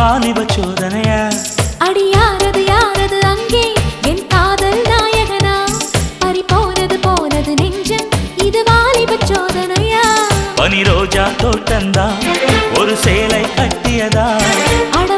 வாலிப சோதனையா அடி யாரது யாரது அங்கே என் காதல் நாயகனா பறி போனது நெஞ்சம் இது வாலிப சோதனையா பனி ரோஜா தோட்டந்தா ஒரு சேலை கட்டியதா அட